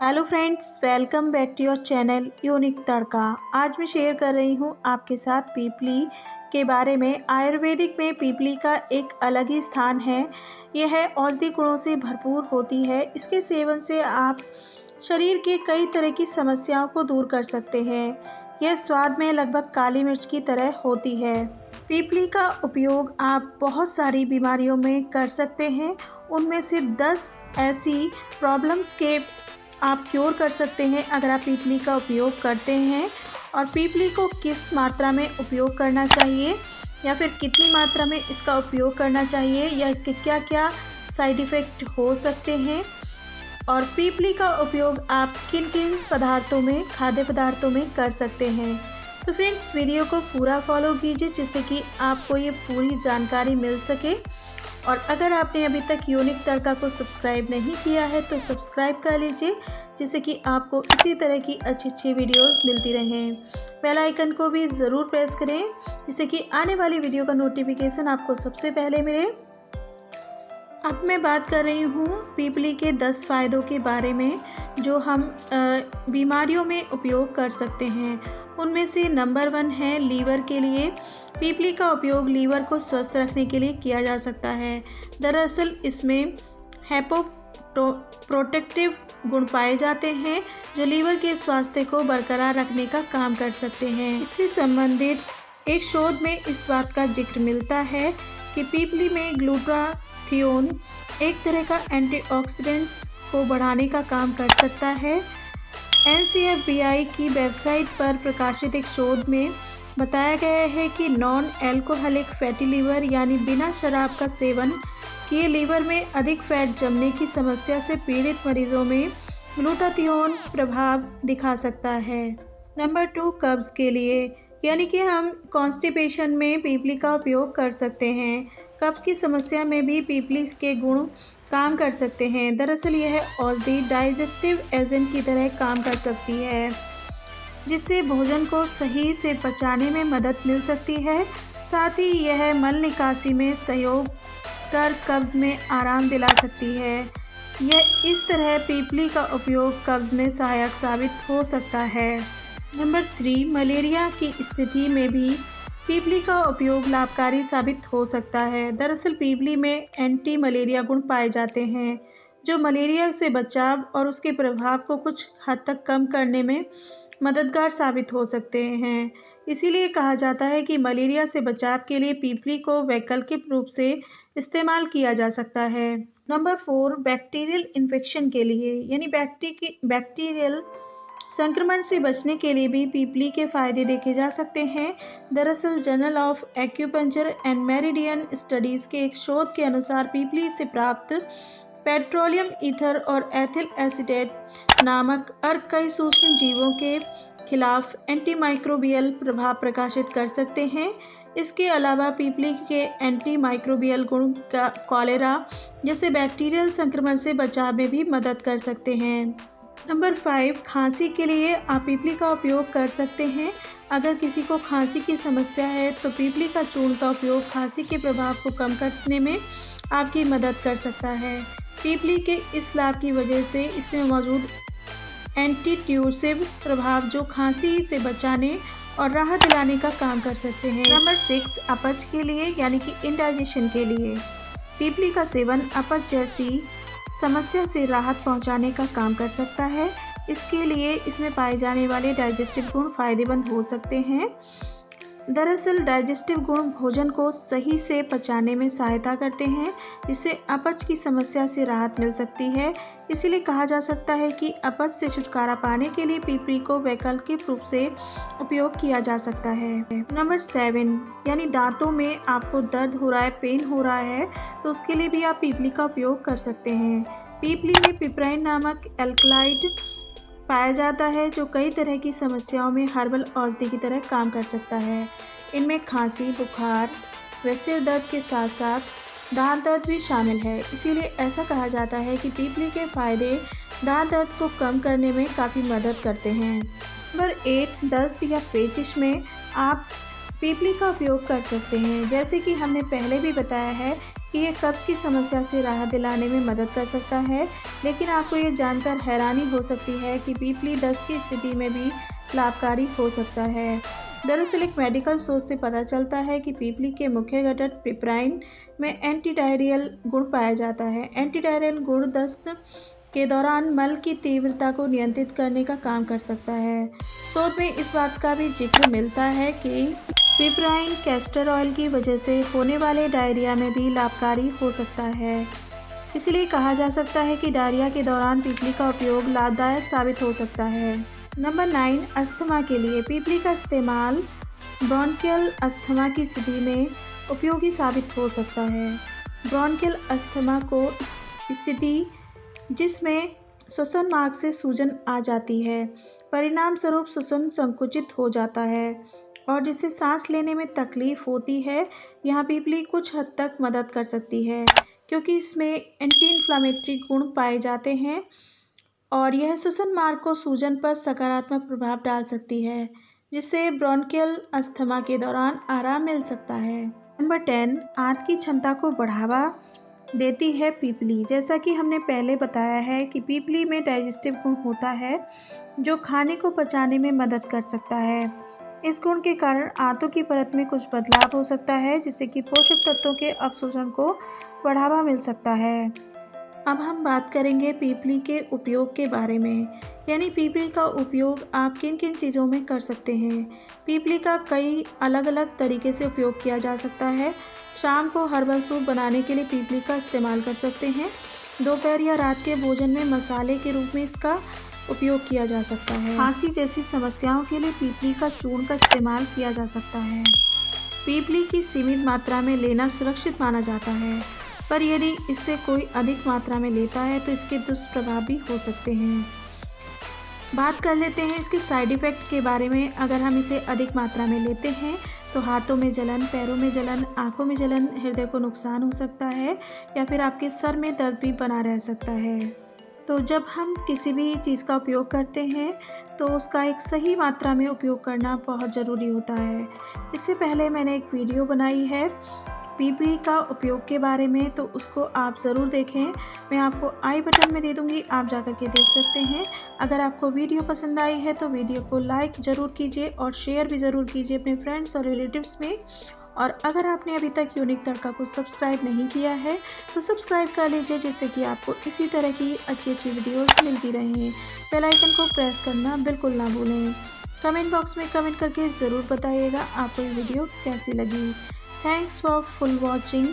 Hello friends, welcome back to your channel unique Tadka. आज मैं share कर रही हूँ आपके साथ पीपली के बारे में। आयुर्वेदिक में पीपली का एक अलग ही स्थान है। यह औषधि गुणों से भरपूर होती है। इसके सेवन से आप शरीर के कई तरह की समस्याओं को दूर कर सकते हैं। यह स्वाद में लगभग काली मिर्च की तरह होती है। पीपली का उपयोग आप बहुत सारी बीमारियों में कर सकते हैं। उनमें से 10 ऐसी प्रॉब्लम्स के आप क्योर कर सकते हैं अगर आप पीपली का उपयोग करते हैं। और पीपली को किस मात्रा में उपयोग करना चाहिए या फिर कितनी मात्रा में इसका उपयोग करना चाहिए, या इसके क्या क्या साइड इफ़ेक्ट हो सकते हैं, और पीपली का उपयोग आप किन किन पदार्थों में, खाद्य पदार्थों में कर सकते हैं। तो फ्रेंड्स, वीडियो को पूरा फॉलो कीजिए जिससे कि आपको ये पूरी जानकारी मिल सके। और अगर आपने अभी तक यूनिक तड़का को सब्सक्राइब नहीं किया है तो सब्सक्राइब कर लीजिए, जिससे कि आपको इसी तरह की अच्छी वीडियोस मिलती रहें। बेल आइकन को भी ज़रूर प्रेस करें जिससे कि आने वाली वीडियो का नोटिफिकेशन आपको सबसे पहले मिले। अब मैं बात कर रही हूँ पीपली के 10 फ़ायदों के बारे में जो हम बीमारियों में उपयोग कर सकते हैं। उनमें से नंबर 1 है लीवर के लिए। पीपली का उपयोग लीवर को स्वस्थ रखने के लिए किया जा सकता है। दरअसल इसमें प्रोटेक्टिव गुण पाए जाते हैं जो लीवर के स्वास्थ्य को बरकरार रखने का काम कर सकते हैं। इससे संबंधित एक शोध में इस बात का जिक्र मिलता है कि पीपली में ग्लूटाथियोन एक तरह का एंटीऑक्सीडेंट्स को बढ़ाने का काम कर सकता है। NCFBI की वेबसाइट पर प्रकाशित एक शोध में बताया गया है कि नॉन एल्कोहलिक फैटी लीवर यानी बिना शराब का सेवन किए लीवर में अधिक फैट जमने की समस्या से पीड़ित मरीजों में ग्लूटाथियोन प्रभाव दिखा सकता है। नंबर 2, कब्ज़ के लिए, यानी कि हम कॉन्स्टिपेशन में पीपली का उपयोग कर सकते हैं। कब्ज़ की समस्या में भी पीपली के गुण काम कर सकते हैं। दरअसल यह औषधि डाइजेस्टिव एजेंट की तरह काम कर सकती है, जिससे भोजन को सही से पचाने में मदद मिल सकती है। साथ ही यह मल निकासी में सहयोग कर कब्ज़ में आराम दिला सकती है। यह इस तरह पीपली का उपयोग कब्ज़ में सहायक साबित हो सकता है। नंबर 3, मलेरिया की स्थिति में भी पीपली का उपयोग लाभकारी साबित हो सकता है। दरअसल पीपली में एंटी मलेरिया गुण पाए जाते हैं जो मलेरिया से बचाव और उसके प्रभाव को कुछ हद तक कम करने में मददगार साबित हो सकते हैं। इसीलिए कहा जाता है कि मलेरिया से बचाव के लिए पीपली को वैकल्पिक रूप से इस्तेमाल किया जा सकता है। नंबर 4, बैक्टीरियल इन्फेक्शन के लिए, यानी बैक्टीरियल संक्रमण से बचने के लिए भी पीपली के फायदे देखे जा सकते हैं। दरअसल journal of acupuncture and meridian studies के एक शोध के अनुसार पीपली से प्राप्त पेट्रोलियम ईथर और एथिल एसीटेट नामक अर्क कई सूक्ष्म जीवों के खिलाफ एंटीमाइक्रोबियल प्रभाव प्रकाशित कर सकते हैं। इसके अलावा पीपली के एंटीमाइक्रोबियल गुण कॉलेरा जैसे बैक्टीरियल संक्रमण से बचाव में भी मदद कर सकते हैं। नंबर 5, खांसी के लिए आप पीपली का उपयोग कर सकते हैं। अगर किसी को खांसी की समस्या है तो पीपली का चूर्ण का उपयोग खांसी के प्रभाव को कम करने में आपकी मदद कर सकता है। पीपली के इस लाभ की वजह से इसमें मौजूद एंटीट्यूसिव प्रभाव जो खांसी से बचाने और राहत दिलाने का काम कर सकते हैं। नंबर 6, अपच के लिए, यानी कि इंडाइजेशन के लिए पीपली का सेवन अपच जैसी समस्या से राहत पहुंचाने का काम कर सकता है। इसके लिए इसमें पाए जाने वाले डाइजेस्टिव गुण फायदेमंद हो सकते हैं। दरअसल डाइजेस्टिव गुण भोजन को सही से पचाने में सहायता करते हैं, जिससे अपच की समस्या से राहत मिल सकती है। इसीलिए कहा जा सकता है कि अपच से छुटकारा पाने के लिए पीपली को वैकल्पिक रूप से उपयोग किया जा सकता है। नंबर 7, यानी दांतों में आपको दर्द हो रहा है, पेन हो रहा है, तो उसके लिए भी आप पीपली का उपयोग कर सकते हैं। पीपली में पिपराइन नामक एल्कलॉइड पाया जाता है जो कई तरह की समस्याओं में हर्बल औषधि की तरह काम कर सकता है। इनमें खांसी, बुखार व सिर दर्द के साथ साथ दांत दर्द भी शामिल है। इसीलिए ऐसा कहा जाता है कि पीपली के फायदे दांत दर्द को कम करने में काफ़ी मदद करते हैं। नंबर 8, दस्त या पेचिश में आप पीपली का उपयोग कर सकते हैं। जैसे कि हमने पहले भी बताया है कि ये कब्ज़ की समस्या से राहत दिलाने में मदद कर सकता है, लेकिन आपको ये जानकर हैरानी हो सकती है कि पीपली दस्त की स्थिति में भी लाभकारी हो सकता है। दरअसल एक मेडिकल सोर्स से पता चलता है कि पीपली के मुख्य घटक पिपराइन में एंटीडायरियल गुण पाया जाता है। एंटीडायरियल गुण दस्त के दौरान मल की तीव्रता को नियंत्रित करने का काम कर सकता है। शोध में इस बात का भी जिक्र मिलता है कि पिपराइन कैस्टर ऑयल की वजह से होने वाले डायरिया में भी लाभकारी हो सकता है। इसलिए कहा जा सकता है कि डायरिया के दौरान पीपली का उपयोग लाभदायक साबित हो सकता है। नंबर 9, अस्थमा के लिए पीपली का इस्तेमाल ब्रोंकियल अस्थमा की स्थिति में उपयोगी साबित हो सकता है। ब्रोंकियल अस्थमा को स्थिति जिसमें श्वसन मार्ग से सूजन आ जाती है, परिणाम स्वरूप श्वसन संकुचित हो जाता है और जिससे सांस लेने में तकलीफ होती है, यहाँ पीपली कुछ हद तक मदद कर सकती है क्योंकि इसमें एंटी इन्फ्लामेटरी गुण पाए जाते हैं और यह श्वसन मार्ग को सूजन पर सकारात्मक प्रभाव डाल सकती है, जिससे ब्रोंकियल अस्थमा के दौरान आराम मिल सकता है। नंबर 10, आंत की क्षमता को बढ़ावा देती है पीपली। जैसा कि हमने पहले बताया है कि पीपली में डाइजेस्टिव गुण होता है जो खाने को पचाने में मदद कर सकता है। इस गुण के कारण आंतों की परत में कुछ बदलाव हो सकता है, जिससे कि पोषक तत्वों के अवशोषण को बढ़ावा मिल सकता है। अब हम बात करेंगे पीपली के उपयोग के बारे में, यानी पीपली का उपयोग आप किन किन चीज़ों में कर सकते हैं। पीपली का कई अलग अलग तरीके से उपयोग किया जा सकता है। शाम को हर्बल सूप बनाने के लिए पीपली का इस्तेमाल कर सकते हैं। दोपहर या रात के भोजन में मसाले के रूप में इसका उपयोग किया जा सकता है। खांसी जैसी समस्याओं के लिए पीपली का चूर्ण का इस्तेमाल किया जा सकता है। पीपली की सीमित मात्रा में लेना सुरक्षित माना जाता है, पर यदि इससे कोई अधिक मात्रा में लेता है तो इसके दुष्प्रभाव भी हो सकते हैं। बात कर लेते हैं इसके साइड इफ़ेक्ट के बारे में। अगर हम इसे अधिक मात्रा में लेते हैं तो हाथों में जलन, पैरों में जलन, आँखों में जलन, हृदय को नुकसान हो सकता है या फिर आपके सर में दर्द भी बना रह सकता है। तो जब हम किसी भी चीज़ का उपयोग करते हैं तो उसका एक सही मात्रा में उपयोग करना बहुत ज़रूरी होता है। इससे पहले मैंने एक वीडियो बनाई है पीपली का उपयोग के बारे में, तो उसको आप ज़रूर देखें। मैं आपको आई बटन में दे दूँगी, आप जाकर के देख सकते हैं। अगर आपको वीडियो पसंद आई है तो वीडियो को लाइक ज़रूर कीजिए और शेयर भी ज़रूर कीजिए अपने फ्रेंड्स और रिलेटिव्स में। और अगर आपने अभी तक यूनिक तड़का को सब्सक्राइब नहीं किया है तो सब्सक्राइब कर लीजिए, जिससे कि आपको इसी तरह की अच्छी अच्छी वीडियोस मिलती रहें। बेल आइकन को प्रेस करना बिल्कुल ना भूलें। कमेंट बॉक्स में कमेंट करके ज़रूर बताइएगा आपको ये वीडियो कैसी लगी। Thanks for full watching.